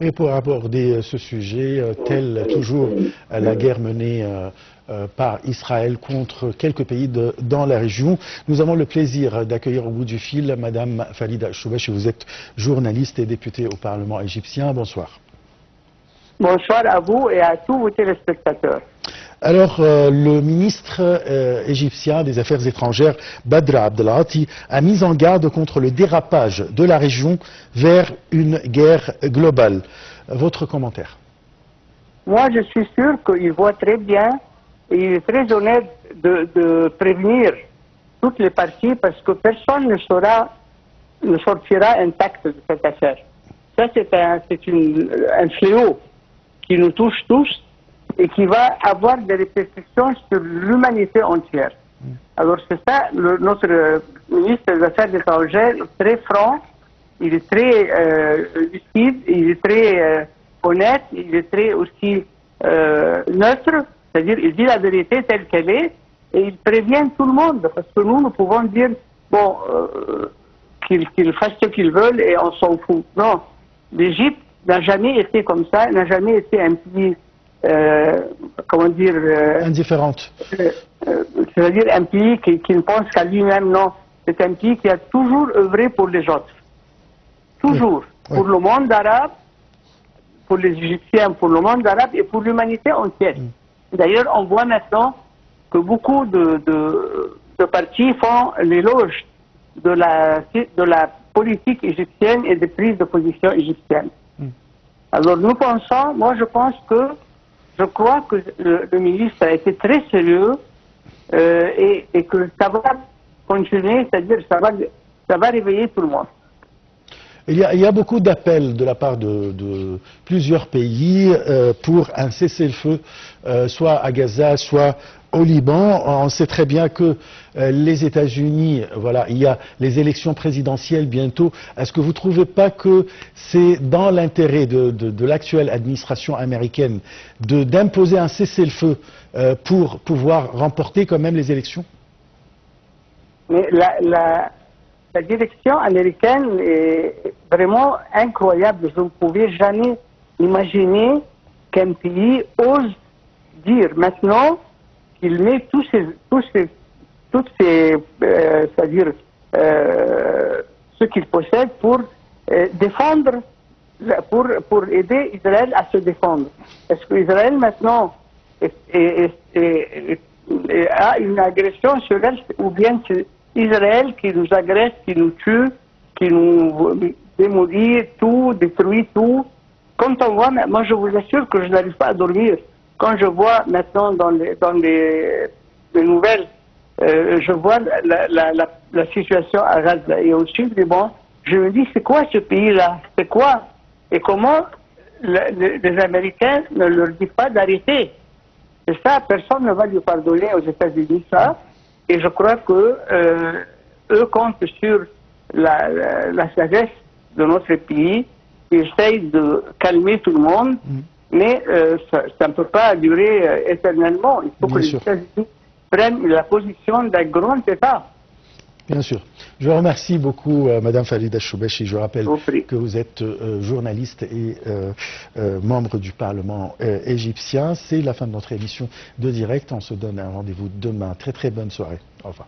Et pour aborder ce sujet, telle toujours la guerre menée par Israël contre quelques pays dans la région, nous avons le plaisir d'accueillir au bout du fil Madame Falida Choubechi. Vous êtes journaliste et députée au Parlement égyptien. Bonsoir. Bonsoir à vous et à tous vos téléspectateurs. Alors, le ministre égyptien des Affaires étrangères, Badr Abdelghati, a mis en garde contre le dérapage de la région vers une guerre globale. Votre commentaire? Moi, je suis sûr qu'il voit très bien et il est très honnête de prévenir toutes les parties parce que personne ne sortira intact de cette affaire. Ça, c'est un fléau qui nous touche tous et qui va avoir des répercussions sur l'humanité entière. Alors c'est ça, notre ministre des Affaires étrangères est très franc, il est très lucide, il est très honnête, il est très aussi neutre, c'est-à-dire il dit la vérité telle qu'elle est et il prévient tout le monde, parce que nous pouvons dire, bon, qu'ils fassent ce qu'ils veulent et on s'en fout. Non, l'Égypte n'a jamais été comme ça, n'a jamais été un pays comment dire indifférente. C'est-à-dire un pays qui ne pense qu'à lui-même, non. C'est un pays qui a toujours œuvré pour les autres. Toujours. Oui. Pour le monde arabe, pour les Égyptiens, pour le monde arabe et pour l'humanité entière. D'ailleurs, on voit maintenant que beaucoup de partis font l'éloge de la politique égyptienne et des prises de position égyptiennes. Alors nous pensons, moi je crois que le ministre a été très sérieux et que ça va continuer, c'est-à-dire ça va réveiller tout le monde. Il y a beaucoup d'appels de la part de plusieurs pays pour un cessez-le-feu, soit à Gaza, soit au Liban. On sait très bien que les États-Unis, voilà, il y a les élections présidentielles bientôt. Est-ce que vous ne trouvez pas que c'est dans l'intérêt de l'actuelle administration américaine d'imposer un cessez-le-feu pour pouvoir remporter quand même les élections? Mais la direction américaine est vraiment incroyable. Je ne pouvais jamais imaginer qu'un pays ose dire maintenant qu'il met c'est-à-dire ce qu'il possède pour défendre, pour aider Israël à se défendre. Est-ce qu'Israël maintenant a une agression sur elle ou bien c'est Israël qui nous agresse, qui nous tue, qui nous démolit tout, détruit tout? Quand on voit, moi je vous assure que je n'arrive pas à dormir. Quand je vois maintenant dans les nouvelles, je vois la situation à Gaza et au sud du Liban, je me dis c'est quoi ce pays-là? C'est quoi? Et comment les Américains ne leur disent pas d'arrêter? Et ça, personne ne va lui pardonner aux États-Unis ça. Et je crois que eux comptent sur la sagesse de notre pays, qui essaye de calmer tout le monde. Mais ça ne peut pas durer éternellement. Il faut que les États-Unis prennent la position d'un grand État. Bien sûr. Je vous remercie beaucoup, Madame Falida Choubechi. Je rappelle que vous êtes journaliste et membre du Parlement égyptien. C'est la fin de notre émission de direct. On se donne un rendez-vous demain. Très très bonne soirée. Au revoir.